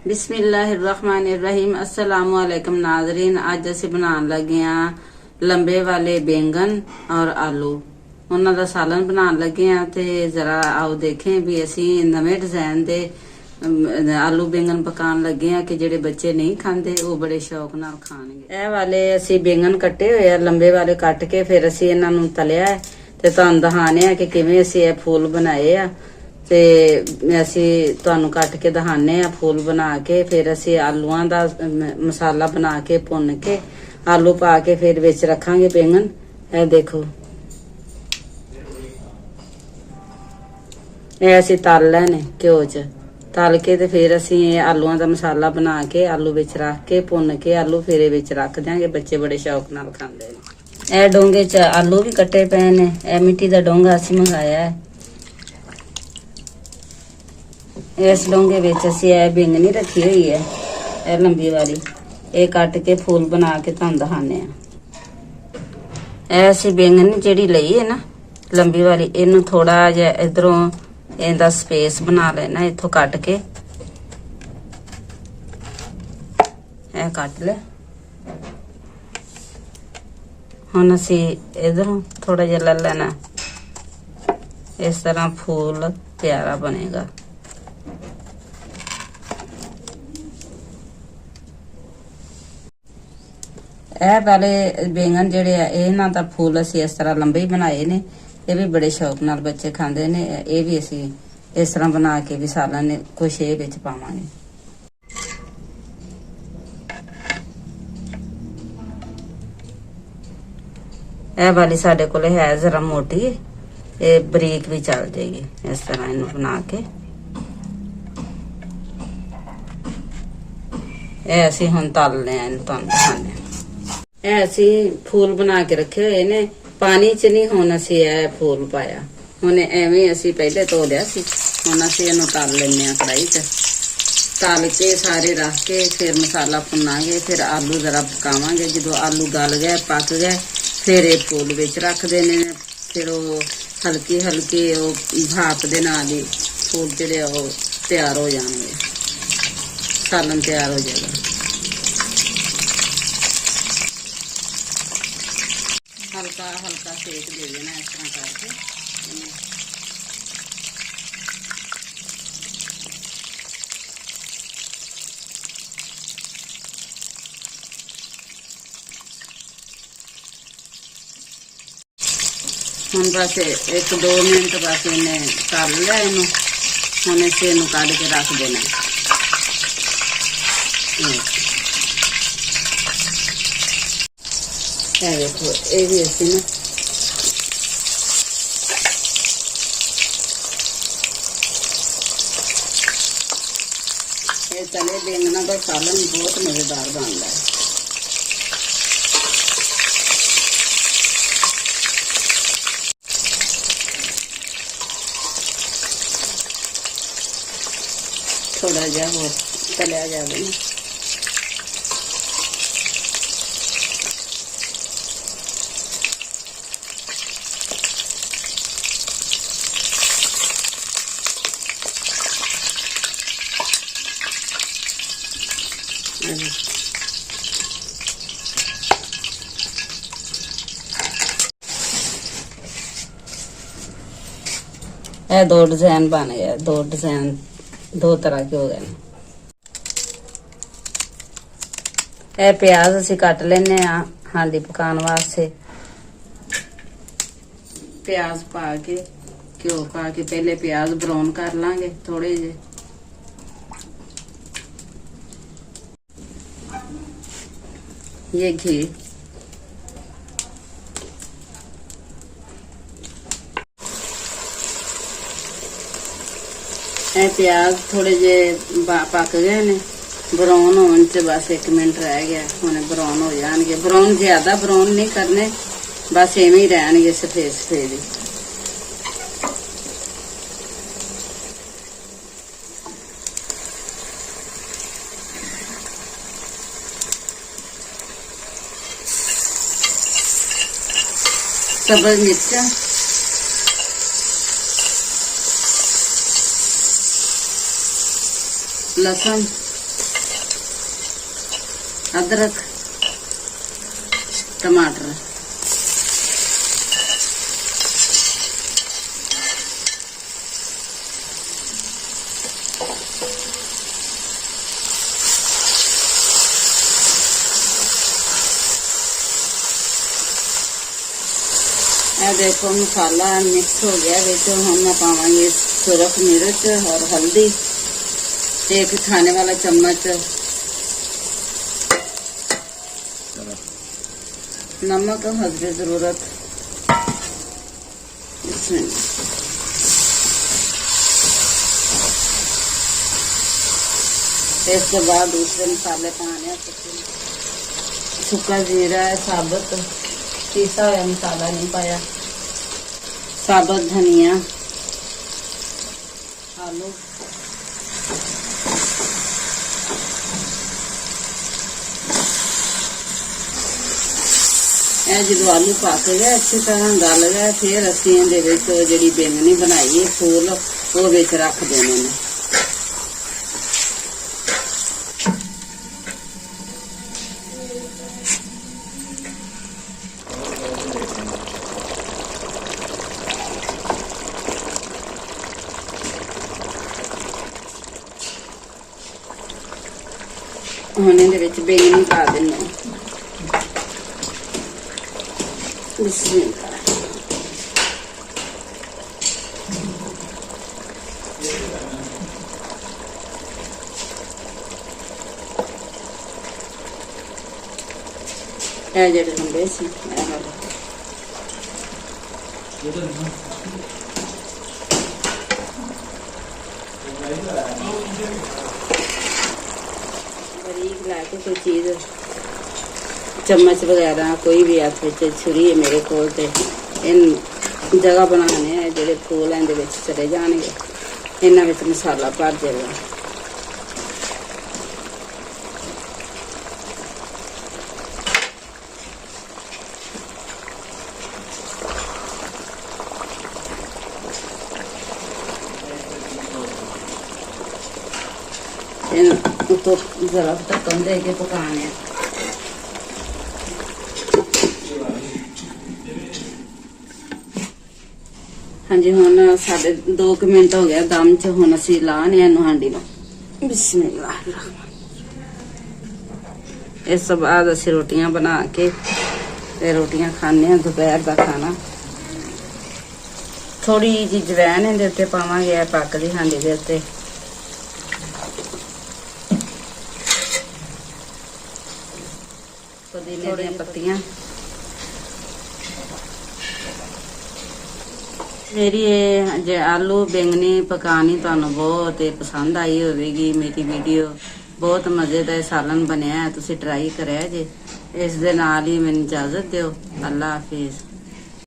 बिस्मिल्लाहिर्रहमानिर्रहीम अस्सलाम ओ अलैकुम नाज़रीन। ਅੱਜ ਅਸੀਂ ਬਣਾਉਣ ਲੱਗੇ ਆ ਲੰਬੇ ਵਾਲੇ ਬੈਂਗਨ ਔਰ ਆਲੂ। ਉਹਨਾਂ ਦਾ ਸਾਲਨ ਬਣਾਉਣ ਲੱਗੇ ਆ ਤੇ ਜ਼ਰਾ ਆਓ ਦੇਖੇं ਵੀ ਅਸੀਂ ਨਵੇਂ ਡਿਜ਼ਾਈਨ ਦੇ ਆਲੂ ਬੈਂਗਨ ਪਕਾਉਣ ਲੱਗੇ ਆ ਕਿ ਜਿਹੜੇ ਬੱਚੇ ਨਹੀਂ ਖਾਂਦੇ ਉਹ ਬੜੇ ਸ਼ੌਕ ਨਾਲ ਖਾਣਗੇ। ਇਹ ਵਾਲੇ ਅਸੀਂ ਬੈਂਗਨ ਕੱਟੇ ਹੋਏ ਆ, ਲੰਬੇ ਵਾਲੇ ਕੱਟ ਕੇ ਫਿਰ ਅਸੀਂ ਇਹਨਾਂ ਨੂੰ ਤਲਿਆ ਤੇ ਤੁਹਾਨੂੰ ਦਿਖਾਣੇ ਆ ਕਿ ਕਿਵੇਂ ਅਸੀਂ ਇਹ ਫੁੱਲ ਬਣਾਏ ਆ ਤੇ ਅਸੀਂ ਤੁਹਾਨੂੰ ਕੱਟ ਕੇ ਦਿਖਾਣੇ ਆ ਫੁੱਲ ਬਣਾ ਕੇ। ਫਿਰ ਅਸੀਂ ਆਲੂਆਂ ਦਾ ਮਸਾਲਾ ਬਣਾ ਕੇ ਭੁੰਨ ਕੇ ਆਲੂ ਪਾ ਕੇ ਫਿਰ ਵਿੱਚ ਰੱਖਾਂਗੇ ਬੈਂਗਨ। ਇਹ ਦੇਖੋ ਇਹ ਅਸੀਂ ਤਲ ਲੈਣੇ ਘਿਓ 'ਚ, ਤਲ ਕੇ ਤੇ ਫਿਰ ਅਸੀਂ ਇਹ ਆਲੂਆਂ ਦਾ ਮਸਾਲਾ ਬਣਾ ਕੇ ਆਲੂ ਵਿੱਚ ਰੱਖ ਕੇ ਭੁੰਨ ਕੇ ਆਲੂ ਫੇਰੇ ਵਿੱਚ ਰੱਖ ਦਿਆਂਗੇ। ਬੱਚੇ ਬੜੇ ਸ਼ੌਕ ਨਾਲ ਖਾਂਦੇ ਨੇ। ਇਹ ਡੋਂਗੇ 'ਚ ਆਲੂ ਵੀ ਕੱਟੇ ਪਏ ਨੇ। ਇਹ ਮਿੱਟੀ ਦਾ ਡੋਂਗਾ ਅਸੀਂ ਮੰਗਾਇਆ ਹੈ। ਇਸ ਡੋਂਗੇ ਵਿੱਚ ਅਸੀਂ ਇਹ ਬੈਂਗਣੀ ਰੱਖੀ ਹੋਈ ਹੈ, ਇਹ ਲੰਬੀ ਵਾਲੀ, ਇਹ ਕੱਟ ਕੇ ਫੁੱਲ ਬਣਾ ਕੇ ਤੁਹਾਨੂੰ ਦਿਖਾਣੇ ਆ। ਇਹ ਅਸੀਂ ਬੈਂਗਣੀ ਜਿਹੜੀ ਲਈ ਹੈ ਨਾ ਲੰਬੀ ਵਾਲੀ, ਇਹਨੂੰ ਥੋੜਾ ਜਿਹਾ ਇਧਰੋਂ ਇਹਦਾ ਸਪੇਸ ਬਣਾ ਲੈਣਾ, ਇੱਥੋਂ ਕੱਟ ਕੇ ਇਹ ਕੱਟ ਲੈ। ਹੁਣ ਅਸੀਂ ਇਧਰੋਂ ਥੋੜਾ ਜਿਹਾ ਲੈ ਲੈਣਾ, ਇਸ ਤਰ੍ਹਾਂ ਫੁੱਲ ਪਿਆਰਾ ਬਣੇਗਾ। ਇਹ ਵਾਲੇ ਬੈਂਗਨ ਜਿਹੜੇ ਆ ਇਹਨਾਂ ਦਾ ਫੁੱਲ ਅਸੀਂ ਇਸ ਤਰ੍ਹਾਂ ਲੰਬੇ ਹੀ ਬਣਾਏ ਨੇ। ਇਹ ਵੀ ਬੜੇ ਸ਼ੌਕ ਨਾਲ ਬੱਚੇ ਖਾਂਦੇ ਨੇ। ਇਹ ਵੀ ਅਸੀਂ ਇਸ ਤਰ੍ਹਾਂ ਬਣਾ ਕੇ ਵੀ ਸਾਲਨ ਕੁਛ ਇਹ ਵਿੱਚ ਪਾਵਾਂਗੇ। ਇਹ ਵਾਲੀ ਸਾਡੇ ਕੋਲ ਹੈ ਜ਼ਰਾ ਮੋਟੀ, ਇਹ ਬਰੀਕ ਵੀ ਚੱਲ ਜਾਏਗੀ। ਇਸ ਤਰ੍ਹਾਂ ਇਹਨੂੰ ਬਣਾ ਕੇ ਇਹ ਅਸੀਂ ਹੁਣ ਤਲ ਲਿਆ, ਇਹਨੂੰ ਤੁਹਾਨੂੰ ਦਿਖਾਉਂਦੇ ਹਾਂ। ਇਹ ਅਸੀਂ ਫੁੱਲ ਬਣਾ ਕੇ ਰੱਖੇ ਹੋਏ ਨੇ, ਪਾਣੀ 'ਚ ਨਹੀਂ ਹੁਣ ਅਸੀਂ ਇਹ ਫੁੱਲ ਪਾਇਆ। ਹੁਣ ਐਵੇਂ ਅਸੀਂ ਪਹਿਲੇ ਧੋ ਲਿਆ ਸੀ, ਹੁਣ ਅਸੀਂ ਇਹਨੂੰ ਤਲ ਲੈਂਦੇ ਹਾਂ ਕੜਾਹੀ 'ਚ। ਤਲ ਕੇ ਸਾਰੇ ਰੱਖ ਕੇ ਫਿਰ ਮਸਾਲਾ ਭੁੰਨਾਂਗੇ, ਫਿਰ ਆਲੂ ਜ਼ਰਾ ਪਕਾਵਾਂਗੇ। ਜਦੋਂ ਆਲੂ ਗਲ ਗਏ ਪੱਕ ਗਏ ਫਿਰ ਇਹ ਫੁੱਲ ਵਿੱਚ ਰੱਖ ਦੇਣੇ ਨੇ। ਫਿਰ ਉਹ ਹਲਕੀ ਹਲਕੀ ਉਹ ਭਾਪ ਦੇ ਨਾਲ ਹੀ ਫੁੱਲ ਜਿਹੜੇ ਉਹ ਤਿਆਰ ਹੋ ਜਾਣਗੇ, ਸਾਲਨ ਤਿਆਰ ਹੋ ਜਾਏਗਾ। हल्का हल्का सेक दे देना इस तरह करके। ਹੁਣ बस 1-2 मिनट बस इन्हें तल लिया। इनू हम इसे कढ़ के रख देना। ਇਹ ਦੇਖੋ ਇਹ ਵੀ ਅਸੀਂ ਨਾ ਇਹ ਤਲੇ ਬੈਂਗਨਾਂ ਦਾ ਸਾਲਨ ਬਹੁਤ ਮਜ਼ੇਦਾਰ ਬਣਦਾ ਹੈ। ਥੋੜਾ ਜਿਹਾ ਹੋਰ ਤਲਿਆ ਜਾਵੇ ਨਾ। ਇਹ 2 डिजाइन बन गए, 2 डिजाइन 2 तरह के हो गए। ਇਹ ਪਿਆਜ਼ ਅਸੀਂ ਕੱਟ ਲੈਨੇ ਆ ਹਾਂਡੀ ਪਕਾਉਣ ਵਾਸਤੇ। ਪਿਆਜ਼ ਪਾ ਕੇ ਘਿਓ ਪਾ ਕੇ ਪਹਿਲੇ ਪਿਆਜ਼ ਬਰਾਊਨ ਕਰ ਲਾਂਗੇ ਥੋੜੇ ਜਿਹੇ। ये घी, प्याज थोड़े जे पक गए ने, ब्राउन होने च बस 1 मिनट रह गया। हुणे ब्राउन हो जाएंगे। ब्राउन ज्यादा ब्राउन नहीं करने, बस इवें ही रहणगे सफेद सफेद ही। सब्ज मिर्चा, लहसुन, अदरक, टमाटर, देखो मसाला मिक्स हो गया। देखो हम मैं पावांगे सुरख मिर्च और हल्दी, एक खाने वाला चम्मच नमक हस्बे जरूरत। इसके बाद दूसरे मसाले पाने, सुक्का जीरा है साबुत, पीसा हुआ मसाला नहीं पाया, साबुत धनिया, आलू, जो आलू पक गए अच्छी तरह गल गए, फिर असी जी बैंगनी बनाई है फूल वो विच रख देने ने। ਹੁਣ ਇਹਦੇ ਵਿੱਚ ਬੇਗਨੀ ਪਾ ਦਿੰਦੇ ਹਾਂ। ਬਿਸਮਿਲ੍ਲਾ। ਇਹ ਜਿਹੜੇ ਹੁੰਦੇ ਸੀ बरीक ला के कोई चीज चम्मच वगैरह कोई भी हथ छुरी है मेरे को इन जगह बनाने हैं जेडे फूल हैं चले जाएंगे, इन्होंने मसाला भर जाएगा। तो जरा ढक्कन दे के पकाने। हाँ जी हुण साढ़े 2 मिनट हो गया दम च, हुण असीं लाने इहनूं हांडी नूं। बिस्मिल्लाह। इस तो बाद असीं रोटियां बना के ते रोटियां खाने दोपहर का खाना। थोड़ी जी जवैन इहदे उत्ते पावांगे पकदी हांडी दे उत्ते। पुदीने दी पत्तियां। मेरी ये आलू बैंगनी पकानी तुहानूं बहुत पसंद आई होवेगी। मेरी वीडियो बहुत मज़ेदार सालन बनया है, तुसीं ट्राई करिया जे। इस दे नाल ही मैनूं इजाजत दिओ। अल्लाह हाफिज़।